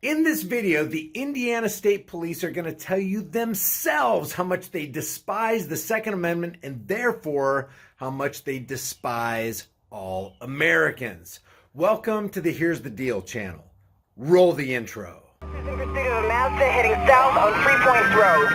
In this video, the Indiana State Police are going to tell you themselves how much they despise the Second Amendment and therefore how much they despise all Americans. Welcome to the Here's the Deal channel. Roll the intro. Pursuit of a Mazda heading south on 3 Points Road.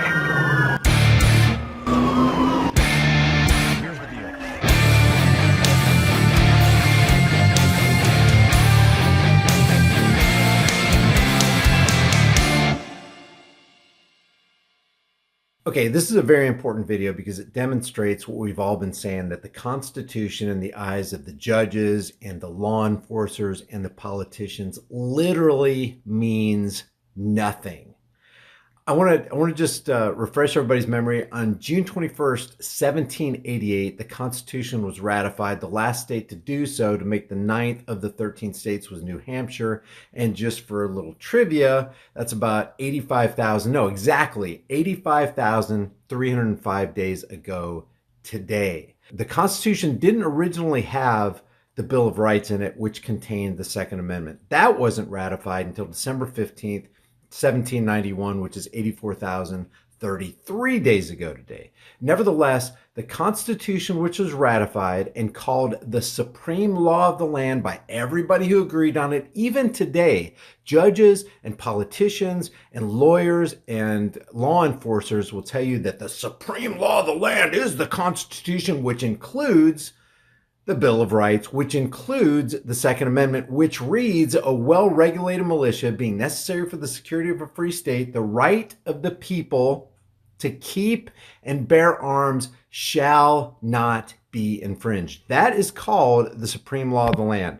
Okay, this is a very important video because it demonstrates what we've all been saying, that the Constitution in the eyes of the judges and the law enforcers and the politicians literally means nothing. I want to just refresh everybody's memory. On June 21st, 1788, the Constitution was ratified. The last state to do so, to make the 9th of the 13 states, was New Hampshire. And just for a little trivia, that's about 85,305 days ago today. The Constitution didn't originally have the Bill of Rights in it, which contained the Second Amendment. That wasn't ratified until December 15th, 1791, which is 84,033 days ago today. Nevertheless, the Constitution, which was ratified and called the supreme law of the land by everybody who agreed on it, even today, judges and politicians and lawyers and law enforcers will tell you that the supreme law of the land is the Constitution, which includes the Bill of Rights, which includes the Second Amendment, which reads, a well-regulated militia being necessary for the security of a free state, the right of the people to keep and bear arms shall not be infringed. That is called the supreme law of the land.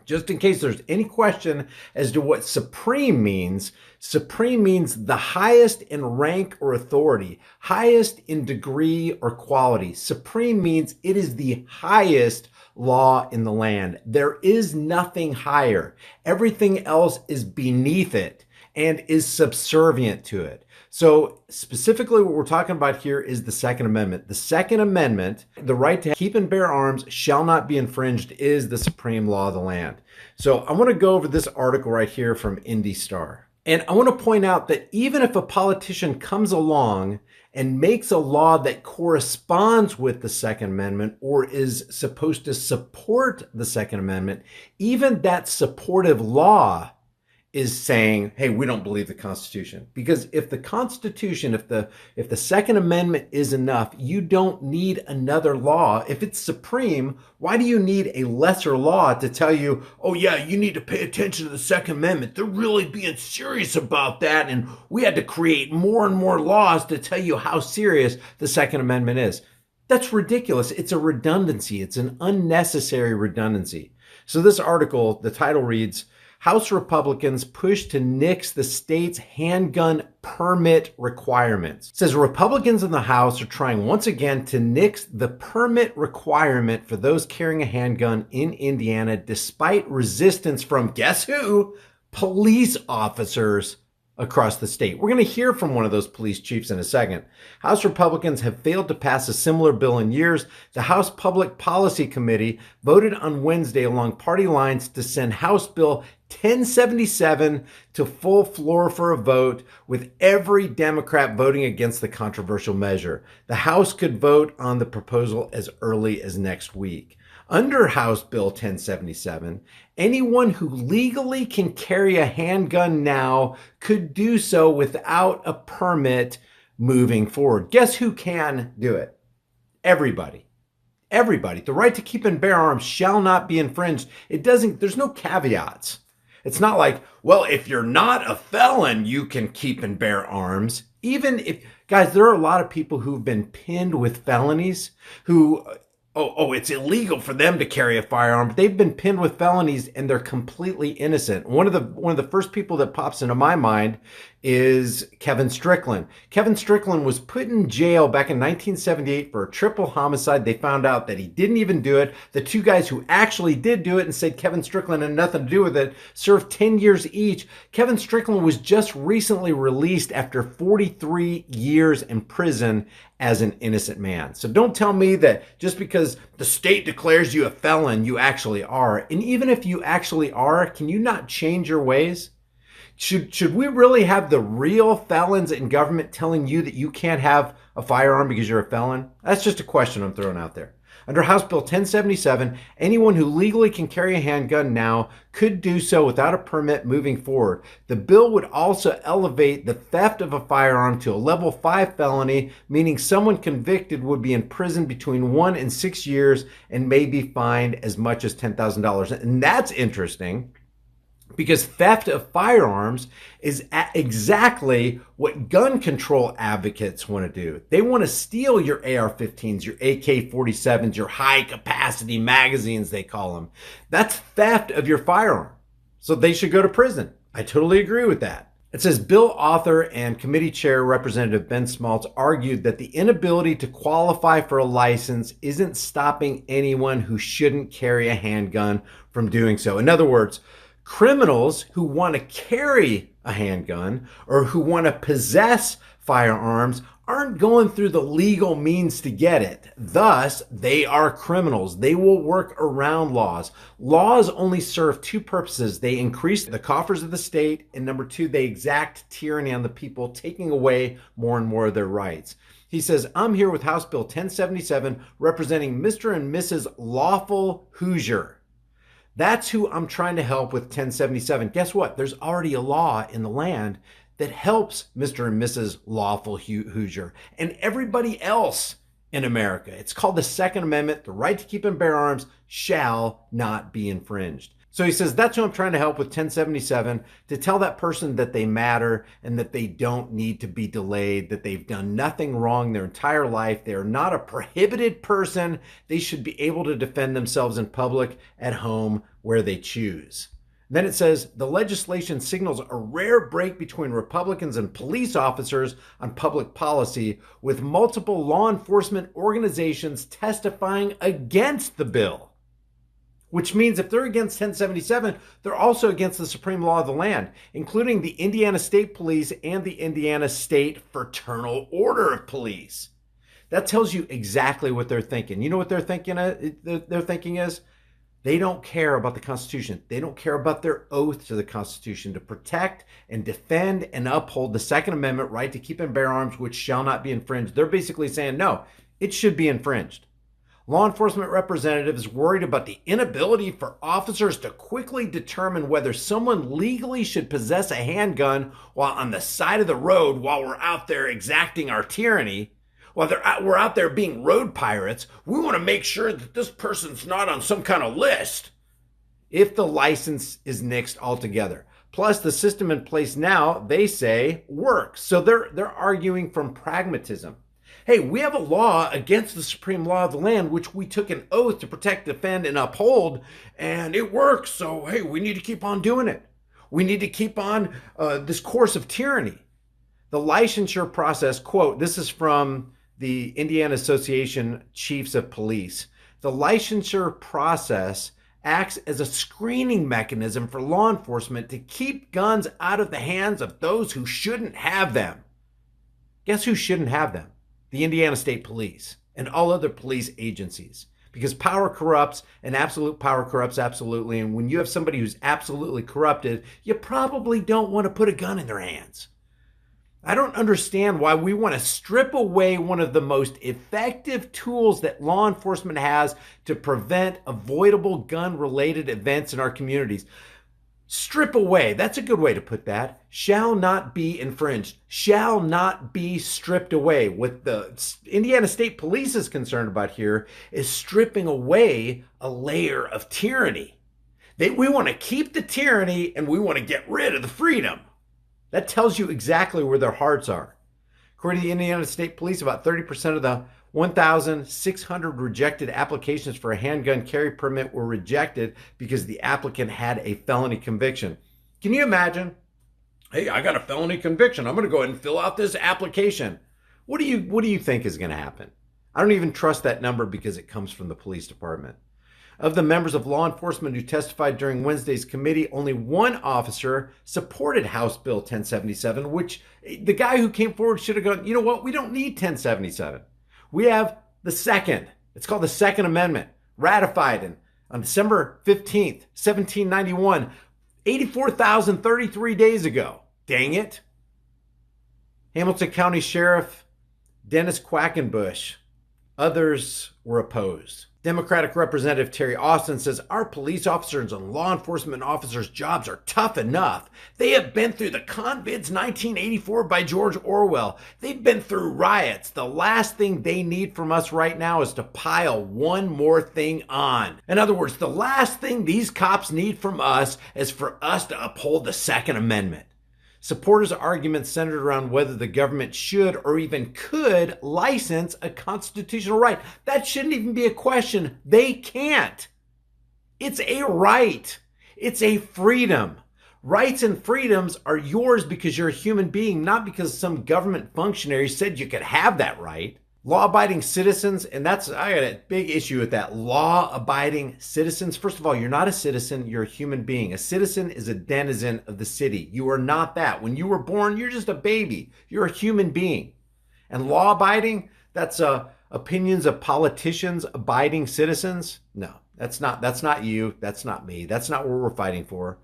Just in case there's any question as to what supreme means the highest in rank or authority, highest in degree or quality. Supreme means it is the highest law in the land. There is nothing higher. Everything else is beneath it and is subservient to it. So specifically what we're talking about here is the Second Amendment. The Second Amendment, the right to keep and bear arms shall not be infringed, is the supreme law of the land. So I want to go over this article right here from Indy Star. And I want to point out that even if a politician comes along and makes a law that corresponds with the Second Amendment or is supposed to support the Second Amendment, even that supportive law is saying, hey, we don't believe the Constitution. Because if the Constitution, if the Second Amendment is enough, you don't need another law. If it's supreme, why do you need a lesser law to tell you, oh yeah, you need to pay attention to the Second Amendment? They're really being serious about that, and we had to create more and more laws to tell you how serious the Second Amendment is. That's ridiculous. It's a redundancy. It's an unnecessary redundancy. So this article, the title reads, House Republicans push to nix the state's handgun permit requirements. It says Republicans in the House are trying once again to nix the permit requirement for those carrying a handgun in Indiana, despite resistance from, guess who? Police officers across the state. We're going to hear from one of those police chiefs in a second. House Republicans have failed to pass a similar bill in years. The House Public Policy Committee voted on Wednesday along party lines to send House Bill 1077 to full floor for a vote, with every Democrat voting against the controversial measure. The House could vote on the proposal as early as next week. Under House Bill 1077, anyone who legally can carry a handgun now could do so without a permit moving forward. Guess who can do it? Everybody. Everybody. The right to keep and bear arms shall not be infringed. There's no caveats. It's not like, well, if you're not a felon, you can keep and bear arms. Even if, guys, there are a lot of people who've been pinned with felonies who, it's illegal for them to carry a firearm, but they've been pinned with felonies and they're completely innocent. One of the first people that pops into my mind is Kevin Strickland. Kevin Strickland was put in jail back in 1978 for a triple homicide. They found out that he didn't even do it. The two guys who actually did do it and said Kevin Strickland had nothing to do with it served 10 years each. Kevin Strickland was just recently released after 43 years in prison as an innocent man. So don't tell me that just because the state declares you a felon, you actually are. And even if you actually are, can you not change your ways? Should we really have the real felons in government telling you that you can't have a firearm because you're a felon? That's just a question I'm throwing out there. Under House Bill 1077, anyone who legally can carry a handgun now could do so without a permit moving forward. The bill would also elevate the theft of a firearm to a level 5 felony, meaning someone convicted would be in prison between 1 and 6 years and may be fined as much as $10,000. And that's interesting, because theft of firearms is exactly what gun control advocates want to do. They want to steal your AR-15s, your AK-47s, your high-capacity magazines, they call them. That's theft of your firearm. So they should go to prison. I totally agree with that. It says bill author and committee chair Representative Ben Smaltz argued that the inability to qualify for a license isn't stopping anyone who shouldn't carry a handgun from doing so. In other words, criminals who want to carry a handgun or who want to possess firearms aren't going through the legal means to get it. Thus, they are criminals. They will work around laws. Laws only serve two purposes. They increase the coffers of the state, and number two, they exact tyranny on the people, taking away more and more of their rights. He says, I'm here with House Bill 1077, representing Mr. and Mrs. Lawful Hoosier. That's who I'm trying to help with 1077. Guess what? There's already a law in the land that helps Mr. and Mrs. Lawful Hoosier and everybody else in America. It's called the Second Amendment. The right to keep and bear arms shall not be infringed. So he says, that's who I'm trying to help with 1077, to tell that person that they matter and that they don't need to be delayed, that they've done nothing wrong their entire life. They are not a prohibited person. They should be able to defend themselves in public, at home, where they choose. Then it says, the legislation signals a rare break between Republicans and police officers on public policy, with multiple law enforcement organizations testifying against the bill. Which means if they're against 1077, they're also against the supreme law of the land, including the Indiana State Police and the Indiana State Fraternal Order of Police. That tells you exactly what they're thinking. You know what they're thinking? Their thinking is they don't care about the Constitution. They don't care about their oath to the Constitution to protect and defend and uphold the Second Amendment right to keep and bear arms, which shall not be infringed. They're basically saying, no, it should be infringed. Law enforcement representatives worried about the inability for officers to quickly determine whether someone legally should possess a handgun while on the side of the road, while we're out there exacting our tyranny, while we're out there being road pirates. We want to make sure that this person's not on some kind of list if the license is nixed altogether. Plus, the system in place now, they say, works. So they're arguing from pragmatism. Hey, we have a law against the supreme law of the land, which we took an oath to protect, defend, and uphold, and it works. So, hey, we need to keep on doing it. We need to keep on this course of tyranny. The licensure process, quote, this is from the Indiana Association Chiefs of Police. The licensure process acts as a screening mechanism for law enforcement to keep guns out of the hands of those who shouldn't have them. Guess who shouldn't have them? The Indiana State Police and all other police agencies, because power corrupts and absolute power corrupts absolutely. And when you have somebody who's absolutely corrupted, you probably don't want to put a gun in their hands. I don't understand why we want to strip away one of the most effective tools that law enforcement has to prevent avoidable gun-related events in our communities. Strip away, that's a good way to put that, shall not be infringed, shall not be stripped away. What the Indiana State Police is concerned about here is stripping away a layer of tyranny. We want to keep the tyranny and we want to get rid of the freedom. That tells you exactly where their hearts are. According to the Indiana State Police, about 30% of the 1,600 rejected applications for a handgun carry permit were rejected because the applicant had a felony conviction. Can you imagine? Hey, I got a felony conviction. I'm going to go ahead and fill out this application. What do you think is going to happen? I don't even trust that number because it comes from the police department. Of the members of law enforcement who testified during Wednesday's committee, only one officer supported House Bill 1077, which the guy who came forward should have gone, you know what? We don't need 1077. We have the second. It's called the Second Amendment, ratified on December 15th, 1791. 84,033 days ago. Dang it. Hamilton County Sheriff Dennis Quackenbush. Others were opposed. Democratic Representative Terry Austin says our police officers and law enforcement officers' jobs are tough enough. They have been through the convids 1984 by George Orwell. They've been through riots. The last thing they need from us right now is to pile one more thing on. In other words, the last thing these cops need from us is for us to uphold the Second Amendment. Supporters' arguments centered around whether the government should or even could license a constitutional right. That shouldn't even be a question. They can't. It's a right. It's a freedom. Rights and freedoms are yours because you're a human being, not because some government functionary said you could have that right. Law-abiding citizens, and I got a big issue with that. Law-abiding citizens. First of all, you're not a citizen, you're a human being. A citizen is a denizen of the city. You are not that. When you were born, you're just a baby. You're a human being. And law-abiding, that's opinions of politicians abiding citizens. No, that's not you. That's not me. That's not what we're fighting for.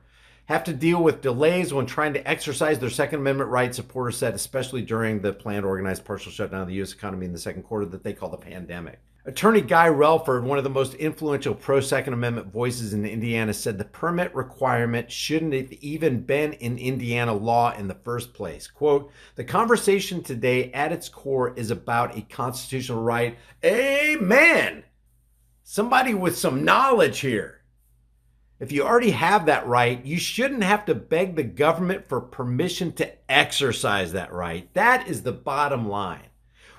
Have to deal with delays when trying to exercise their Second Amendment rights, supporters said, especially during the planned organized partial shutdown of the U.S. economy in the second quarter that they call the pandemic. Attorney Guy Relford, one of the most influential pro-Second Amendment voices in Indiana, said the permit requirement shouldn't have even been in Indiana law in the first place. Quote, the conversation today at its core is about a constitutional right. Amen. Somebody with some knowledge here. If you already have that right, you shouldn't have to beg the government for permission to exercise that right. That is the bottom line.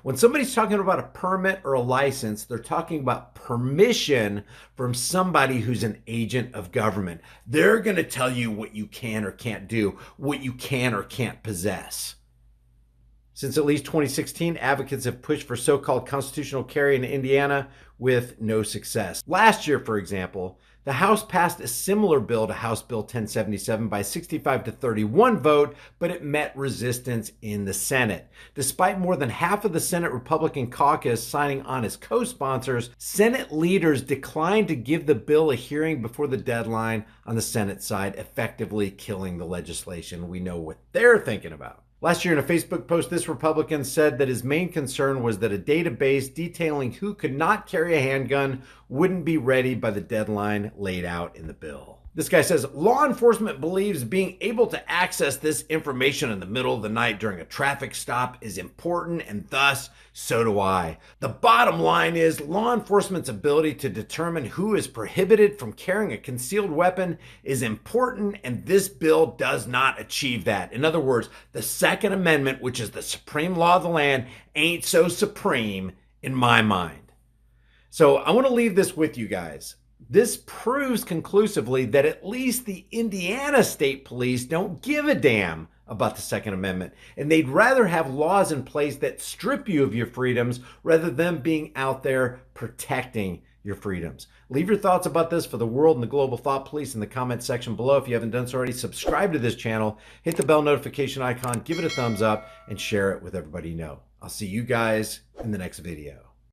When somebody's talking about a permit or a license, they're talking about permission from somebody who's an agent of government. They're going to tell you what you can or can't do, what you can or can't possess. Since at least 2016, advocates have pushed for so-called constitutional carry in Indiana with no success. Last year, for example, the House passed a similar bill to House Bill 1077 by 65-31 vote, but it met resistance in the Senate. Despite more than half of the Senate Republican caucus signing on as co-sponsors, Senate leaders declined to give the bill a hearing before the deadline on the Senate side, effectively killing the legislation. We know what they're thinking about. Last year in a Facebook post, this Republican said that his main concern was that a database detailing who could not carry a handgun wouldn't be ready by the deadline laid out in the bill. This guy says, law enforcement believes being able to access this information in the middle of the night during a traffic stop is important, and thus, so do I. The bottom line is law enforcement's ability to determine who is prohibited from carrying a concealed weapon is important, and this bill does not achieve that. In other words, the Second Amendment, which is the supreme law of the land, ain't so supreme in my mind. So I want to leave this with you guys. This proves conclusively that at least the Indiana State Police don't give a damn about the Second Amendment, and they'd rather have laws in place that strip you of your freedoms rather than being out there protecting your freedoms. Leave your thoughts about this for the world and the global thought police in the comment section below. If you haven't done so already, subscribe to this channel, hit the bell notification icon, give it a thumbs up, and share it with everybody you know. I'll see you guys in the next video.